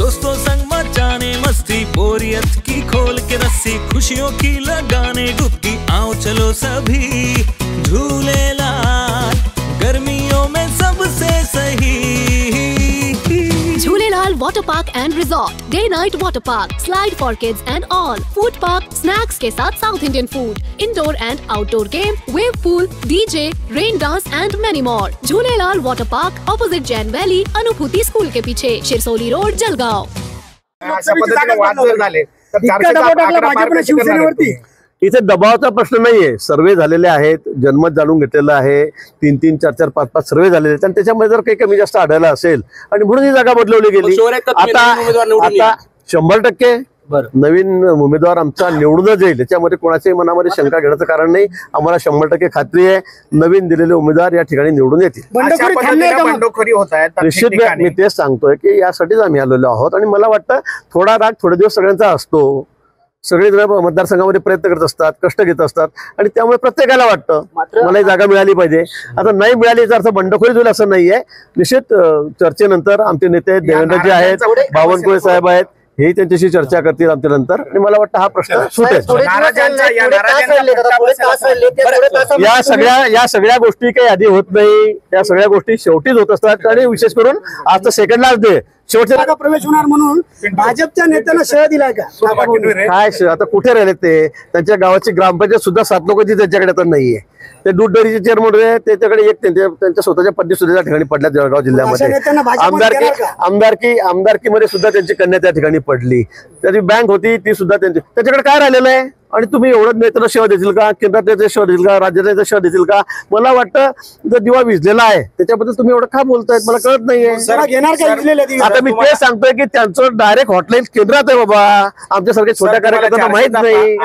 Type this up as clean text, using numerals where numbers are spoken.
दोस्तों संग मचाने मस्ती, बोरियत की खोल के रस्सी, खुशियों की लगाने डुबकी, आओ चलो सभी झूलेलाल, गर्मियों में सबसे सही। Jhulelal water park and resort, day night water park, slide for kids and all, food park, snacks के साथ south Indian food, indoor and outdoor game, wave pool, DJ, rain dance and many more. Jhulelal water park, opposite Jain valley, Anubhuti school के पीछे, Shirsoli road, Jalgaon. अशा पद्धतीने वाद जर झाले तर शिवसेनेवरती इथे दबावाचा प्रश्न नाहीये। सर्वे झालेले आहेत, जनमत जाणून घेतलेलं आहे, 3-3, 4-4, 5-5 सर्वे झालेले आहेत आणि त्याच्यामध्ये जर काही कमी जास्त आढळला असेल आणि म्हणून ही जागा बदलवली गेली, आता 100% नवीन उमेदवार आमचा निवडूनच येईल, याच्यामध्ये कोणाच्याही मनामध्ये शंका घेण्याचं कारण नाही। आम्हाला 100% खात्री आहे नवीन दिलेले उमेदवार या ठिकाणी निवडून येतील। बंडखोरी होत आहे निश्चित मी तेच सांगतोय की यासाठीच आम्ही आलेलो आहोत आणि मला वाटतं थोडा राग थोडे दिवस सगळ्यांचा असतो। सगळे जण मतदारसंघामध्ये प्रयत्न करत असतात, कष्ट घेत असतात आणि त्यामुळे प्रत्येकाला वाटतं मला ही जागा मिळाली पाहिजे। आता नाही मिळाली याचा अर्थ बंडखोरी होईल असं नाहीये। निश्चित चर्चेनंतर आमचे नेते देवेंद्रजी आहेत, बावनकुळे साहेब आहेत, हे त्यांच्याशी चर्चा करतील आमच्या नंतर आणि मला वाटतं हा प्रश्न सुटेल। या सगळ्या गोष्टी काही आधी होत नाही, या सगळ्या गोष्टी शेवटीच होत असतात आणि विशेष करून आज तर सेकंड लास्ट डे शेवटचा प्रवेश होणार म्हणून भाजपच्या नेत्यांना शह दिलाय का? काय आता कुठे राहिले ते? त्यांच्या गावाची ग्रामपंचायत सुद्धा 7 लोकांची त्यांच्याकडे तर नाहीये। ते दूध डेअरीचे चेअरमन होते, त्याच्याकडे एक त्यांच्या स्वतःच्या पत्नी सुद्धा त्या ठिकाणी पडल्या जळगाव जिल्ह्यामध्ये। आमदारकीमध्ये सुद्धा त्यांची कन्या त्या ठिकाणी पडली, त्याची बँक होती ती सुद्धा त्याच्याकडे काय राहिलेलं आहे? आणि तुम्ही एवढं नेत्याला सेवा देतील का? केंद्रात नेते सेवा देतील का? राज्यात सेवा देतील का? मला वाटतं जर दिवा विझलेला आहे त्याच्याबद्दल तुम्ही एवढं का बोलतायत मला कळत नाहीये। आता मी ते सांगतोय की त्यांचं डायरेक्ट हॉटलाईन केंद्रात आहे बाबा, आमच्यासारख्या छोट्या कार्यकर्त्यांना माहित नाही।